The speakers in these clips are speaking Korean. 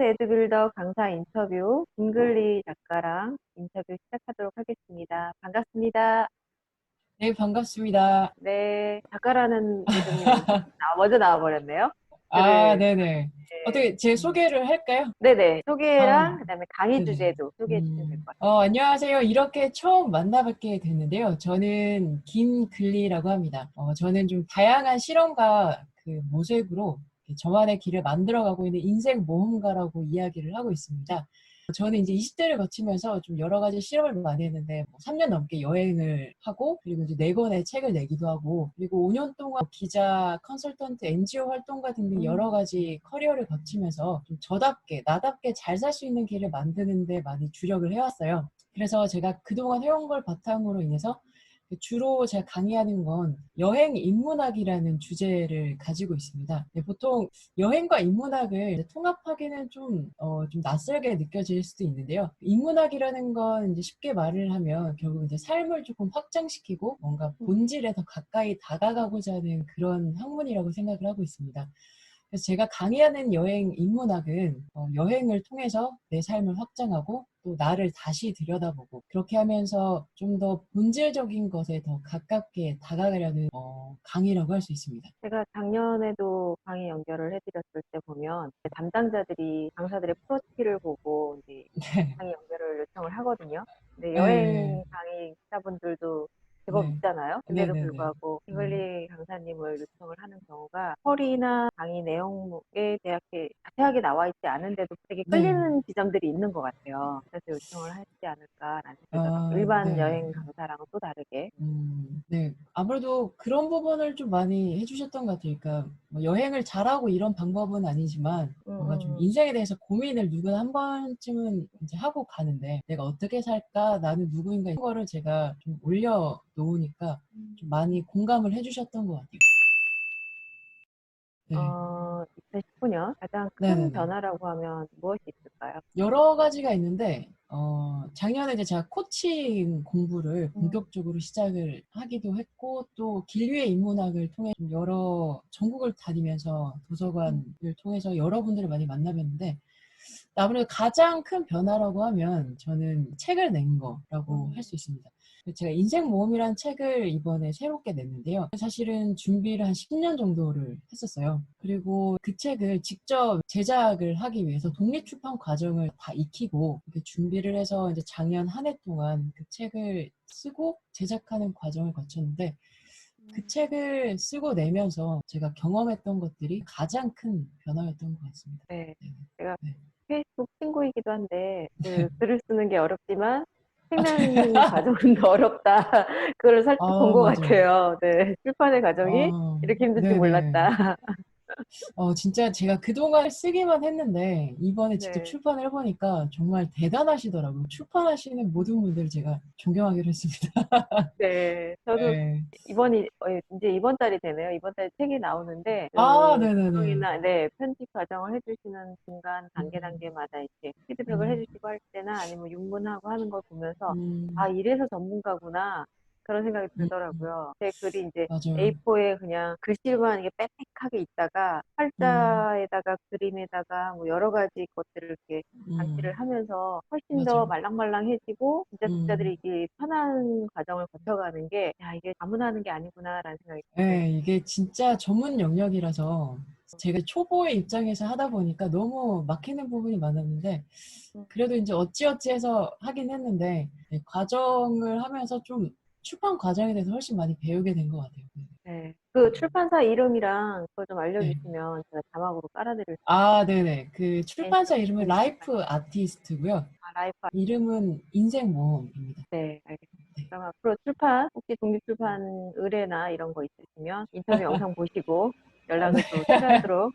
에듀빌더 강사 인터뷰 김글리 작가랑 인터뷰 시작하도록 하겠습니다. 반갑습니다. 네, 반갑습니다. 네, 작가라는 이름이 먼저 나와버렸네요. 아, 글을, 네네. 네, 어떻게 제 소개를 할까요? 네네. 아, 소개랑 그다음에 강의 네네. 주제도 소개해 주시면 될 것 같아요. 안녕하세요. 이렇게 처음 만나뵙게 됐는데요. 저는 김글리라고 합니다. 저는 좀 다양한 실험과 그 모색으로 저만의 길을 만들어가고 있는 인생 모험가라고 이야기를 하고 있습니다. 저는 이제 20대를 거치면서 좀 여러 가지 실험을 많이 했는데, 3년 넘게 여행을 하고, 그리고 이제 4권의 책을 내기도 하고, 그리고 5년 동안 기자, 컨설턴트, NGO 활동가 등등 여러 음, 가지 커리어를 거치면서 좀 저답게, 나답게 잘 살 수 있는 길을 만드는 데 많이 주력을 해왔어요. 그래서 제가 그동안 해온 걸 바탕으로 인해서 주로 제가 강의하는 건 여행 인문학이라는 주제를 가지고 있습니다. 네, 보통 여행과 인문학을 통합하기는 좀 낯설게 느껴질 수도 있는데요. 인문학이라는 건 이제 쉽게 말을 하면 결국 이제 삶을 조금 확장시키고 뭔가 본질에 더 가까이 다가가고자 하는 그런 학문이라고 생각을 하고 있습니다. 그래서 제가 강의하는 여행 인문학은 여행을 통해서 내 삶을 확장하고 또 나를 다시 들여다보고 그렇게 하면서 좀 더 본질적인 것에 더 가깝게 다가가려는 강의라고 할 수 있습니다. 제가 작년에도 강의 연결을 해드렸을 때 보면 담당자들이 강사들의 프로필을 보고 이제 네, 강의 연결을 요청을 하거든요. 근데 네, 여행 강의 기사분들도 제법 네, 있잖아요. 네, 근데도 네, 네. 불구하고 김글리 강사님을 요청을 하는 경우가 컬이나 강의 내용에 대하게 자세하게 나와 있지 않은데도 되게 네. 끌리는 지점들이 있는 것 같아요. 그래서 요청을 하시지 않을까라는 생각이 들어요. 일반 네. 여행 강사랑은 또 다르게. 네. 아무래도 그런 부분을 좀 많이 해주셨던 것 같아요. 그러니까 뭐 여행을 잘하고 이런 방법은 아니지만 음, 뭔가 좀 음. 인생에 대해서 고민을 누구나 한 번쯤은 이제 하고 가는데 내가 어떻게 살까? 나는 누구인가? 이런 거를 제가 좀 올려놓으니까 좀 많이 공감을 해주셨던 것 같아요. 네. 2019년 가장 큰 네네네. 변화라고 하면 무엇이 있을까요? 여러 가지가 있는데, 작년에 이제 제가 코칭 공부를 음, 본격적으로 시작을 하기도 했고, 또 길류의 인문학을 통해 좀 여러 전국을 다니면서 도서관을 통해서 여러분들을 많이 만나뵀는데, 아무래도 가장 큰 변화라고 하면 저는 책을 낸 거라고 할 음, 수 있습니다. 제가 인생 모험이라는 책을 이번에 새롭게 냈는데요. 사실은 준비를 한 10년 정도를 했었어요. 그리고 그 책을 직접 제작을 하기 위해서 독립출판 과정을 다 익히고 이렇게 준비를 해서 이제 작년 한 해 동안 그 책을 쓰고 제작하는 과정을 거쳤는데 그 책을 쓰고 내면서 제가 경험했던 것들이 가장 큰 변화였던 것 같습니다. 네. 네. 제가 네. 페이스북 친구이기도 한데, 글을 쓰는 게 어렵지만, 책 아, 내는 과정은 더 어렵다. 그걸 살짝 본 아, 것 맞아요. 같아요. 네. 출판의 과정이 이렇게 힘들 줄 네네. 몰랐다. 진짜 제가 그동안 쓰기만 했는데, 이번에 직접 네. 출판을 해보니까 정말 대단하시더라고요. 출판하시는 모든 분들 제가 존경하기로 했습니다. 네. 저도 네. 이제 이번 달이 되네요. 이번 달에 책이 나오는데, 아, 그, 네네네. 구성이나, 네, 편집 과정을 해주시는 중간 음, 단계마다 이렇게 피드백을 음, 해주시고 할 때나 아니면 육문하고 하는 걸 보면서, 아, 음, 이래서 전문가구나. 그런 생각이 음, 들더라고요. 제 글이 이제 맞아요. A4에 그냥 글씨만 이게 빽빽하게 있다가, 음, 활자에다가 그림에다가 뭐 여러 가지 것들을 이렇게 장치를 음, 하면서 훨씬 더 맞아요. 말랑말랑해지고 진짜 독자들이 음. 이게 편한 과정을 거쳐가는 게 야, 이게 아무나 하는 게 아니구나라는 생각이 들어요. 네, 이게 진짜 전문 영역이라서 제가 초보의 입장에서 하다 보니까 너무 막히는 부분이 많았는데 음, 그래도 이제 어찌어찌 해서 하긴 했는데 네, 과정을 하면서 좀 출판 과정에 대해서 훨씬 많이 배우게 된 것 같아요. 네. 네. 그 출판사 이름이랑 그걸 좀 네. 알려주시면 제가 자막으로 깔아드릴 수 아, 네네. 그 있는 출판사 이름은 출판사. 라이프 아티스트고요. 라이프. 이름은 인생 모험입니다. 네, 알겠습니다. 네. 그럼 앞으로 출판, 혹시 독립출판 의뢰나 이런 거 있으시면 인터뷰 영상 보시고 아, 연락을 네. 또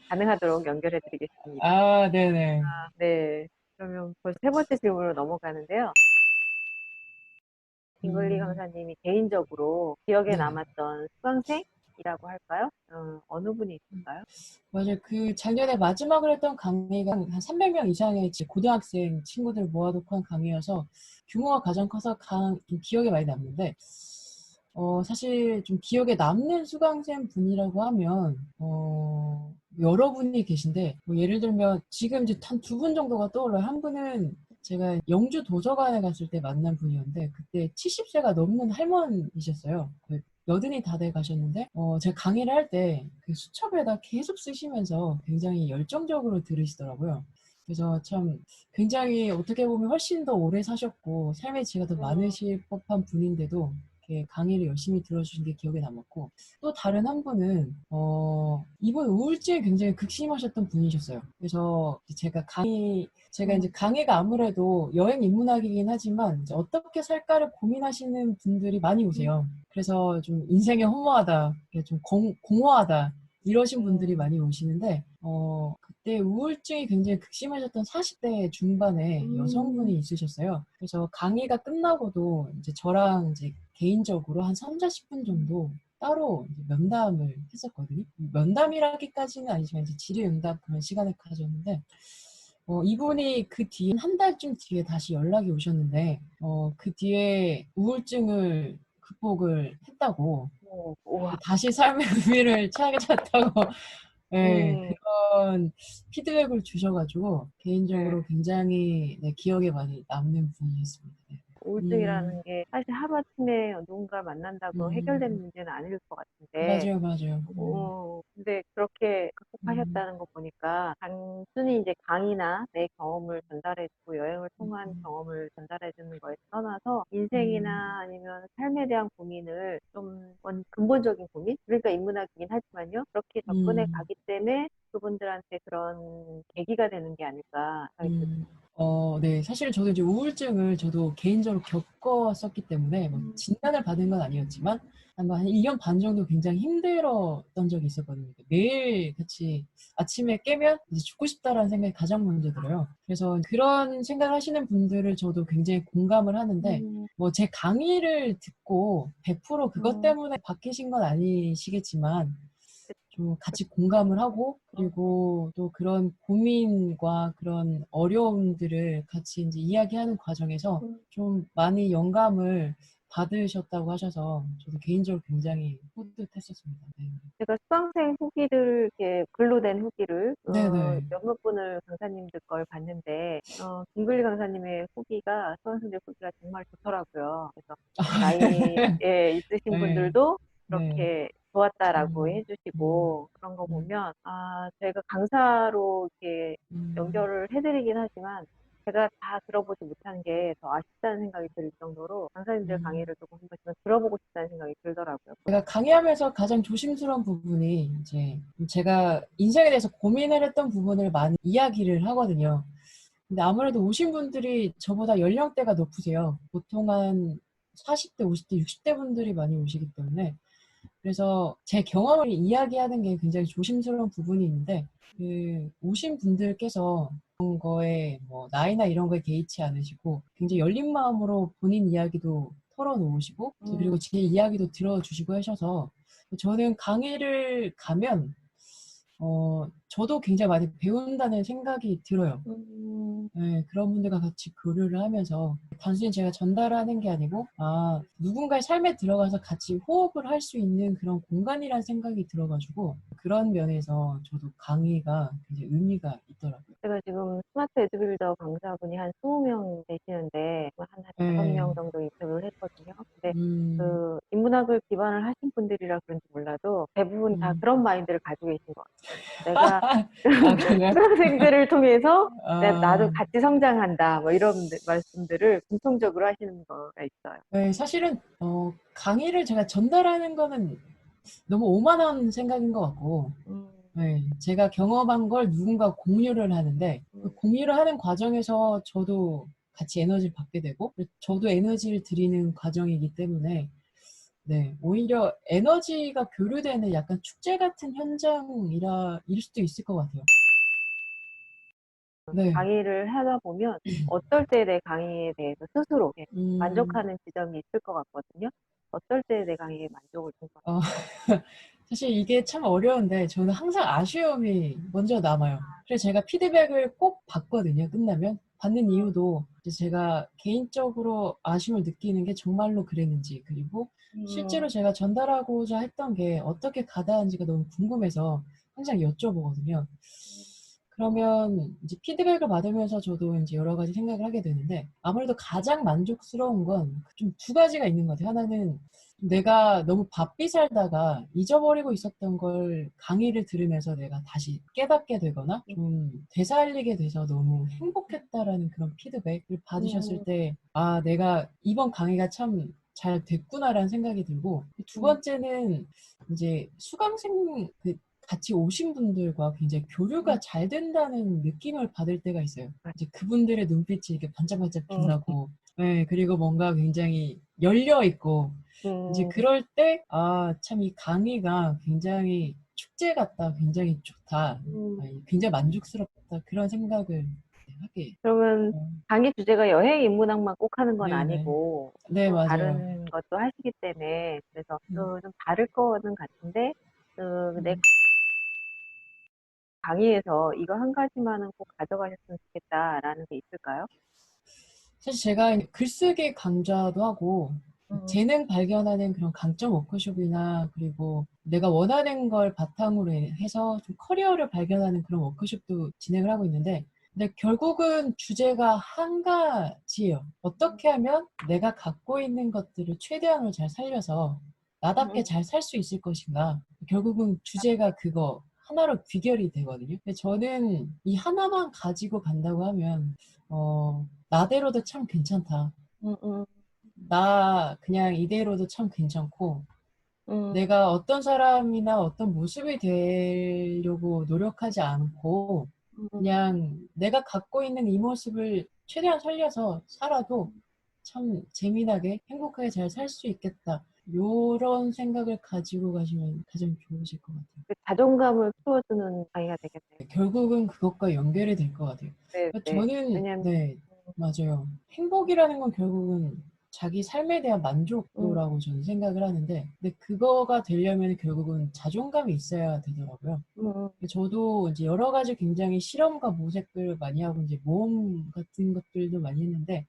가능하도록 연결해 드리겠습니다. 아, 네네. 네. 그러면 벌써 세 번째 질문으로 넘어가는데요. 김글리 음, 강사님이 개인적으로 기억에 네네. 남았던 수강생이라고 할까요? 어느 분이 있을까요? 맞아요. 그 작년에 마지막으로 했던 강의가 한 300명 이상의 이제 고등학생 친구들 모아놓고 한 강의여서 규모가 가장 커서 좀 기억에 많이 남는데, 사실 좀 기억에 남는 수강생 분이라고 하면, 여러분이 계신데 뭐 예를 들면 지금 이제 한 두 분 정도가 떠올라요. 한 분은 제가 영주 도서관에 갔을 때 만난 분이었는데 그때 70세가 넘는 할머니셨어요. 여든이 다 돼 가셨는데 제가 강의를 할 때 그 수첩에다 계속 쓰시면서 굉장히 열정적으로 들으시더라고요. 그래서 참 굉장히 어떻게 보면 훨씬 더 오래 사셨고 삶의 지혜가 더 음, 많으실 법한 분인데도 이렇게 강의를 열심히 들어주신 게 기억에 남았고 또 다른 한 분은 이분 우울증이 굉장히 극심하셨던 분이셨어요. 그래서 제가 이제 강의가 아무래도 여행 인문학이긴 하지만 이제 어떻게 살까를 고민하시는 분들이 많이 오세요. 그래서 좀 인생이 허무하다, 좀 공허하다 이러신 분들이 음, 많이 오시는데 그때 우울증이 굉장히 극심하셨던 40대 중반의 여성분이 음, 있으셨어요. 그래서 강의가 끝나고도 이제 저랑 이제 개인적으로 한 3, 40분 정도 따로 이제 면담을 했었거든요. 면담이라기까지는 아니지만 이제 질의응답 그런 시간을 가졌는데 이분이 그 뒤에 한 달쯤 뒤에 다시 연락이 오셨는데 그 뒤에 우울증을 극복을 했다고 우와, 다시 삶의 의미를 찾았다고 예, 음, 그런 피드백을 주셔가지고 네. 개인적으로 굉장히 네, 기억에 많이 남는 분이었습니다. 네. 음, 우울증이라는 게 사실 하루아침에 누군가 만난다고 해결되는 음, 문제는 아닐 것 같은데, 맞아요, 맞아요. 근데 그렇게 음, 극복하셨다는 거 보니까 단순히 이제 강의나 내 경험을 전달해주고 여행을 통한 음, 경험을 전달해주는 거에 떠나서 음, 인생이나 아니면 삶에 대한 고민을 좀 근본적인 고민? 그러니까 인문학이긴 하지만요. 그렇게 접근해 음, 가기 때문에 그분들한테 그런 계기가 되는 게 아닐까 생각이 음. 네. 사실 저도 이제 우울증을 저도 개인적으로 겪었었기 때문에 뭐 듭니다. 진단을 받은 건 아니었지만 한 1년 반 정도 굉장히 힘들었던 적이 있었거든요. 매일 같이 아침에 깨면 이제 죽고 싶다라는 생각이 가장 먼저 들어요. 그래서 그런 생각을 하시는 분들을 저도 굉장히 공감을 하는데 음, 뭐 제 강의를 듣고 100% 그것 음, 때문에 바뀌신 건 아니시겠지만 그- 좀 같이 공감을 하고 음, 그리고 또 그런 고민과 그런 어려움들을 같이 이제 이야기하는 과정에서 음. 좀 많이 영감을 받으셨다고 하셔서 저도 개인적으로 굉장히 뿌듯했었습니다. 네. 제가 수강생 후기를 이렇게 글로 된 후기를 네네. 몇몇 분을 강사님들 걸 봤는데 김글리 강사님의 후기가 수강생들 후기가 정말 좋더라고요. 그래서 나이에 있으신 네. 분들도 네. 그렇게 좋았다라고 음, 음, 해주시고 그런 거 음, 보면 저희가 강사로 이렇게 음, 연결을 해드리긴 하지만 제가 다 들어보지 못한 게 더 아쉽다는 생각이 들 정도로 강사님들 음. 강의를 조금 한 번씩은 들어보고 싶다는 생각이 들더라고요. 제가 강의하면서 가장 조심스러운 부분이 이제 제가 인생에 대해서 고민을 했던 부분을 많이 이야기를 하거든요. 근데 아무래도 오신 분들이 저보다 연령대가 높으세요. 보통 한 40대, 50대, 60대 분들이 많이 오시기 때문에 그래서 제 경험을 이야기하는 게 굉장히 조심스러운 부분이 있는데 오신 분들께서 그런 거에 뭐 나이나 이런 거에 개의치 않으시고 굉장히 열린 마음으로 본인 이야기도 털어놓으시고 그리고 제 이야기도 들어주시고 하셔서 저는 강의를 가면 저도 굉장히 많이 배운다는 생각이 들어요. 음, 네, 그런 분들과 같이 교류를 하면서 단순히 제가 전달하는 게 아니고 누군가의 삶에 들어가서 같이 호흡을 할 수 있는 그런 공간이라는 생각이 들어가지고 그런 면에서 저도 강의가 굉장히 의미가 있더라고요. 제가 지금 스마트 에듀빌더 강사분이 한 20명 되시는데, 한 네. 5명 정도 인터뷰를 했거든요. 근데 음, 그 인문학을 기반을 하신 분들이라 그런지 몰라도 대부분 다 음. 그런 마인드를 가지고 계신 것 같아요. 내가 그래요? 수강생들을 통해서 나도 아, 같이 성장한다. 뭐 이런 말씀들을 공통적으로 하시는 거가 있어요. 네, 사실은 강의를 제가 전달하는 거는 너무 오만한 생각인 것 같고 음, 네, 제가 경험한 걸 누군가 공유를 하는데 그 음, 공유를 하는 과정에서 저도 같이 에너지를 받게 되고 저도 에너지를 드리는 과정이기 때문에 네, 오히려 에너지가 교류되는 약간 축제 같은 현장이라 일 수도 있을 것 같아요. 네, 강의를 하다 보면 어떨 때 내 강의에 대해서 스스로 이렇게 음, 만족하는 지점이 있을 것 같거든요. 어떨 때 내 강의에 만족을 준 것 어, 사실 이게 참 어려운데 저는 항상 아쉬움이 먼저 남아요. 그래서 제가 피드백을 꼭 받거든요. 끝나면 받는 이유도 이제 제가 개인적으로 아쉬움을 느끼는 게 정말로 그랬는지 그리고 실제로 같아요. 제가 전달하고자 했던 게 어떻게 가다한지가 너무 궁금해서 항상 여쭤보거든요. 그러면 이제 피드백을 받으면서 저도 이제 여러 가지 생각을 하게 되는데 아무래도 가장 만족스러운 건 좀 두 가지가 있는 것 같아요. 하나는 내가 너무 바삐 살다가 잊어버리고 있었던 걸 강의를 들으면서 내가 다시 깨닫게 되거나 좀 되살리게 돼서 너무 행복했다라는 그런 피드백을 받으셨을 음, 때, 아, 내가 이번 강의가 참 잘 됐구나라는 생각이 들고, 두 음, 번째는 이제 수강생, 같이 오신 분들과 굉장히 음, 교류가 잘 된다는 느낌을 받을 때가 있어요. 네. 이제 그분들의 눈빛이 이렇게 반짝반짝 음, 빛나고, 네, 그리고 뭔가 굉장히 열려 있고, 이제 음, 그럴 때, 아, 참 이 강의가 굉장히 축제 같다, 굉장히 좋다, 음. 굉장히 만족스럽다, 그런 생각을 하게. 그러면 어, 강의 주제가 여행 인문학만 꼭 하는 건 네네. 아니고 네, 또 맞아요. 다른 것도 하시기 때문에 그래서 음, 또 좀 다를 거는 같은데 내 음. 강의에서 이거 한 가지만은 꼭 가져가셨으면 좋겠다라는 게 있을까요? 사실 제가 글쓰기 강좌도 하고 음, 재능 발견하는 그런 강점 워크숍이나 그리고 내가 원하는 걸 바탕으로 해서 좀 커리어를 발견하는 그런 워크숍도 진행을 하고 있는데 근데 결국은 주제가 한 가지예요. 어떻게 하면 내가 갖고 있는 것들을 최대한으로 잘 살려서 나답게 음, 잘 살 수 있을 것인가. 결국은 주제가 그거 하나로 귀결이 되거든요. 근데 저는 이 하나만 가지고 간다고 하면 나대로도 참 괜찮다. 음, 음, 나 그냥 이대로도 참 괜찮고, 음, 내가 어떤 사람이나 어떤 모습이 되려고 노력하지 않고, 음, 그냥 내가 갖고 있는 이 모습을 최대한 살려서 살아도 참 재미나게 행복하게 잘 살 수 있겠다. 요런 생각을 가지고 가시면 가장 좋으실 것 같아요. 그 자존감을 키워주는 강의가 되겠네요. 결국은 그것과 연결이 될 것 같아요. 네, 그러니까 네. 저는, 왜냐면 네, 맞아요. 행복이라는 건 결국은 자기 삶에 대한 음, 만족도라고 저는 생각을 하는데, 근데 그거가 되려면 결국은 자존감이 있어야 되더라고요. 음, 저도 이제 여러 가지 굉장히 실험과 모색을 많이 하고 이제 모험 같은 것들도 많이 했는데,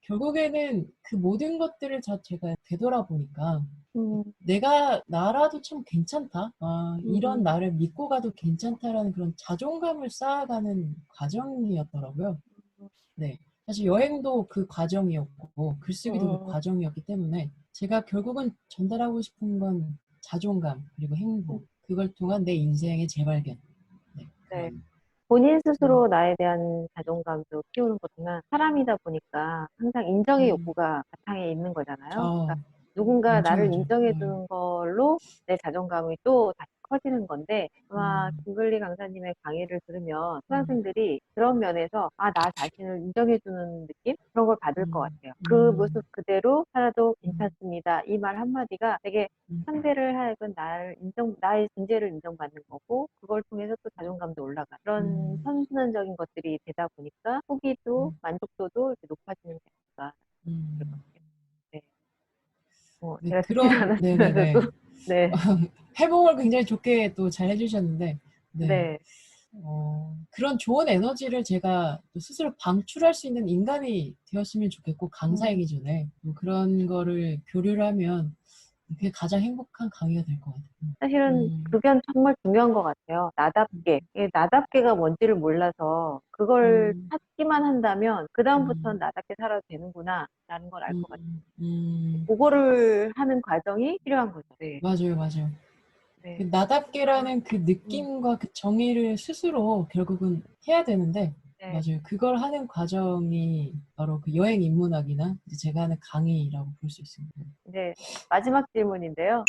결국에는 그 모든 것들을 제가 되돌아보니까 음, 내가 나라도 참 괜찮다. 아, 이런 음, 나를 믿고 가도 괜찮다라는 그런 자존감을 쌓아가는 과정이었더라고요. 네. 사실 여행도 그 과정이었고, 글쓰기도 그 음, 과정이었기 때문에 제가 결국은 전달하고 싶은 건 자존감, 그리고 음, 행복, 그걸 통한 내 인생의 재발견. 네, 네. 그런. 본인 음, 스스로 나에 대한 자존감도 키우는 거지만 사람이다 보니까 항상 인정의 음. 욕구가 바탕에 있는 거잖아요. 아, 그러니까 누군가 나를 엄청나죠. 인정해 네. 주는 걸로 내 자존감이 또 다시 커지는 건데 아마 음, 김글리 강사님의 강의를 들으면 음, 수강생들이 그런 면에서 아, 나 자신을 인정해 주는 느낌? 그런 걸 받을 것 음, 같아요. 그 모습 음, 그대로 살아도 음, 괜찮습니다. 이 말 한마디가 되게 음, 상대를 하여금 나의 존재를 인정받는 거고, 그걸 통해서 또 자존감도 올라가. 그런 음, 선순환적인 것들이 되다 보니까 후기도 음, 만족도도 이렇게 높아지는 게 아닐까 그럴 것 음. 같아요. 네. 네, 제가 듣지도 그런, 않았으면서도, 네네네. 네, 해봉을 굉장히 좋게 또 잘 해주셨는데, 네. 네, 그런 좋은 에너지를 제가 또 스스로 방출할 수 있는 인간이 되었으면 좋겠고, 음, 강사이기 전에. 그런 거를 교류를 하면 그게 가장 행복한 강의가 될 것 같아요. 사실은 그게 정말 중요한 것 같아요. 나답게. 이 나답게가 뭔지를 몰라서 그걸 음, 찾기만 한다면 그다음부터는 음, 나답게 살아도 되는구나, 라는 걸 알 음, 것 같아요. 음, 그거를 하는 과정이 필요한 거죠. 네. 맞아요, 맞아요. 그 네. 나답게라는 그 음, 느낌과 그 정의를 스스로 결국은 해야 되는데, 네. 맞아요. 그걸 하는 과정이 바로 그 여행 인문학이나 이제 제가 하는 강의라고 볼 수 있습니다. 이제 마지막 질문인데요.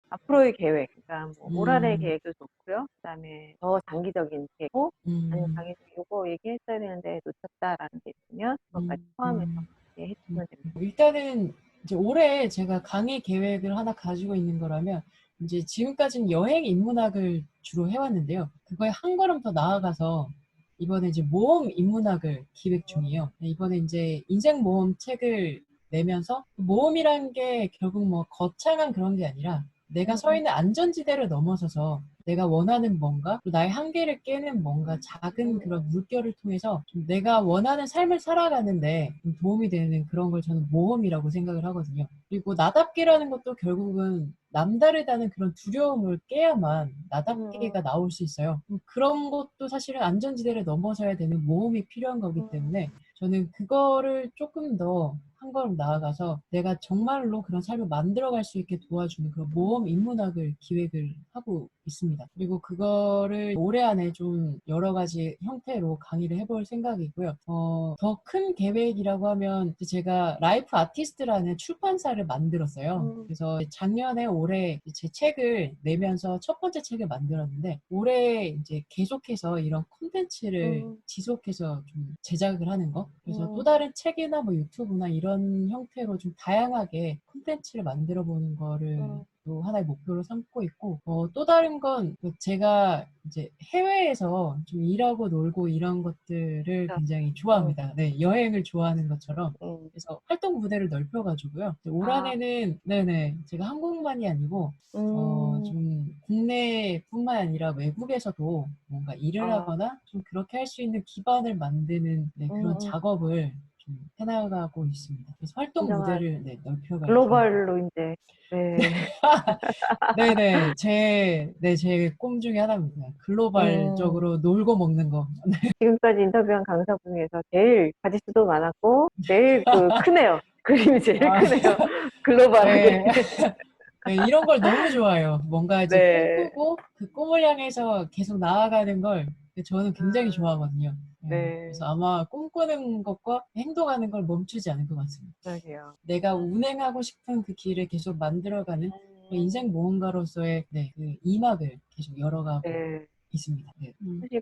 앞으로의 계획, 그러니까 뭐 올 한해 음, 계획도 좋고요. 그다음에 더 장기적인 계획, 아니면 음, 강의에서 요거 얘기했어야 되는데 놓쳤다라는 게 있으면 그것까지 음, 포함해서 음, 해주시면 됩니다. 일단은 이제 올해 제가 강의 계획을 하나 가지고 있는 거라면 이제 지금까지는 여행 인문학을 주로 해왔는데요. 그거에 한 걸음 더 나아가서 이번에 이제 모험 인문학을 기획 중이에요. 이번에 이제 인생 모험 책을 내면서 모험이란 게 결국 뭐 거창한 그런 게 아니라 내가 음, 서 있는 안전지대를 넘어서서 내가 원하는 뭔가, 또 나의 한계를 깨는 뭔가 작은 음, 그런 물결을 통해서 좀 내가 원하는 삶을 살아가는데 좀 도움이 되는 그런 걸 저는 모험이라고 생각을 하거든요. 그리고 나답게라는 것도 결국은 남다르다는 그런 두려움을 깨야만 나답게가 음, 나올 수 있어요. 그런 것도 사실은 안전지대를 넘어서야 되는 모험이 필요한 거기 음, 때문에 저는 그거를 조금 더 한 걸음 나아가서 내가 정말로 그런 삶을 만들어갈 수 있게 도와주는 그런 모험 인문학을 기획을 하고 있습니다. 그리고 그거를 올해 안에 좀 여러 가지 형태로 강의를 해볼 생각이고요. 더 큰 계획이라고 하면 제가 라이프 아티스트라는 출판사를 만들었어요. 음, 그래서 작년에 올해 제 책을 내면서 첫 번째 책을 만들었는데 올해 이제 계속해서 이런 콘텐츠를 음, 지속해서 좀 제작을 하는 거. 그래서 또 음, 다른 책이나 뭐 유튜브나 이런 형태로 좀 다양하게 콘텐츠를 만들어 보는 거를 음, 또 하나의 목표로 삼고 있고, 또 다른 건 제가 이제 해외에서 좀 일하고 놀고 이런 것들을 자, 굉장히 음, 좋아합니다. 네, 여행을 좋아하는 것처럼. 음. 그래서 활동 무대를 넓혀가지고요. 올 아, 한해는, 네네, 제가 한국만이 아니고, 음, 좀 국내뿐만 아니라 외국에서도 뭔가 일을 아, 하거나 좀 그렇게 할 수 있는 기반을 만드는 네, 그런 음, 작업을 좀 해나가고 있습니다. 그래서 활동 진정한 무대를 네, 넓혀갈 계획입니다. 글로벌로 이제, 네, 네네, 제 꿈 중에 하나입니다. 음, 글로벌적으로 놀고 먹는 거. 지금까지 인터뷰한 강사분 중에서 제일 가지수도 많았고, 제일 그 크네요. 그림이 제일 아, 크네요. 글로벌하게. 네. 네, 이런 걸 너무 좋아해요. 뭔가 이제 네. 꿈꾸고 그 꿈을 향해서 계속 나아가는 걸 저는 굉장히 아, 좋아하거든요. 네, 네. 그래서 아마 꿈꾸는 것과 행동하는 걸 멈추지 않을 것 같습니다. 그러게요. 내가 운행하고 싶은 그 길을 계속 만들어가는 인생 모험가로서의 네, 그 이막을 계속 열어가고 네. 있습니다. 네. 사실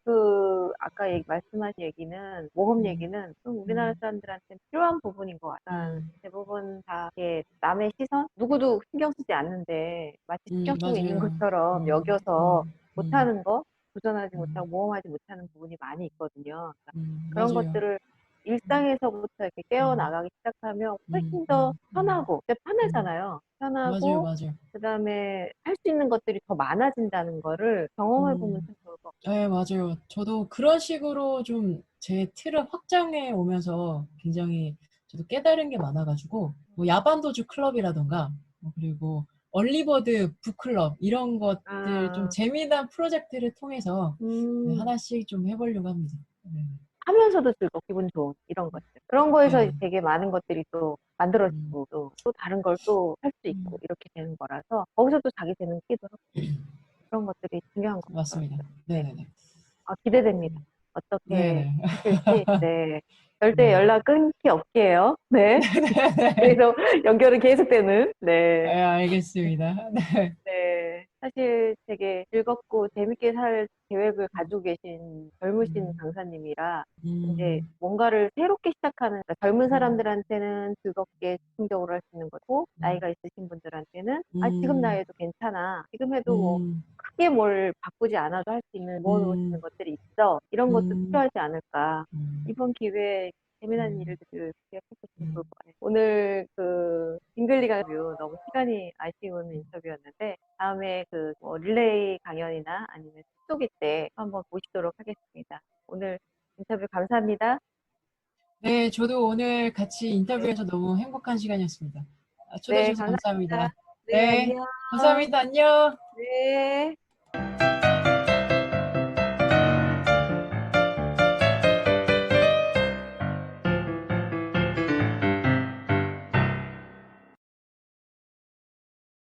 아까 말씀하신 얘기는, 모험 음, 얘기는 좀 우리나라 음, 사람들한테 필요한 부분인 것 같아요. 음, 대부분 다 이렇게 남의 시선? 누구도 신경 쓰지 않는데, 마치 신경 쓰고 있는 맞아요. 것처럼 여겨서 음, 못하는 거, 도전하지 못하고 음, 모험하지 못하는 부분이 많이 있거든요. 그러니까 그런 맞아요. 것들을 일상에서부터 이렇게 음, 깨어나가기 시작하면 음, 훨씬 더 음, 음, 편하고, 진짜 음. 편하잖아요. 맞아요, 편하고, 맞아요. 그 다음에 할 수 있는 것들이 더 많아진다는 거를 경험해보면 음, 참 좋을 것 네, 맞아요. 저도 그런 식으로 좀 제 틀을 확장해 오면서 굉장히 저도 깨달은 게 많아가지고, 뭐 야반도주 클럽이라던가, 그리고 얼리버드 북클럽, 이런 것들 좀 같아요. 재미난 프로젝트를 통해서 네, 음, 하나씩 좀 해보려고 합니다. 네, 하면서도 즐겁고 기분 좋은 이런 것들. 그런 거에서 네, 되게 많은 것들이 또 음, 만들어지고 또 다른 걸 또 할 수 있고 음, 이렇게 되는 거라서 거기서 또 자기 재능 끼도 하고 그런 것들이 중요한 것 맞습니다. 같더라고요. 네. 네네네. 기대됩니다. 어떻게 네네. 하실지. 네. 절대 네. 연락 끊기 없게 해요. 네. 네네. 그래서 연결은 계속되는. 네. 네, 알겠습니다. 네. 네, 사실 되게 즐겁고 재밌게 살 계획을 가지고 계신 젊으신 음, 강사님이라 이제 음, 뭔가를 새롭게 시작하는, 그러니까 젊은 음, 사람들한테는 즐겁게 즉흥적으로 할 수 있는 거고, 음, 나이가 있으신 분들한테는 지금 음, 나이에도 괜찮아. 지금 해도 뭐 음, 크게 뭘 바꾸지 않아도 할 수 있는, 모을 수 있는 음, 것들이 있어. 이런 것도 음, 필요하지 않을까. 음, 이번 기회에 재미난 음, 일을 기획했었으면 좋을 음. 것 같아요. 오늘 빙글리가 뷰 너무 시간이 아쉬운 인터뷰였는데, 다음에 릴레이 강연이나 아니면 틱톡일 때 한번 보시도록 하겠습니다. 오늘 인터뷰 감사합니다. 네, 저도 오늘 같이 네, 인터뷰해서 너무 행복한 시간이었습니다. 초대해 네, 주셔서 감사합니다. 감사합니다. 네, 네, 안녕. 감사합니다. 안녕. 네.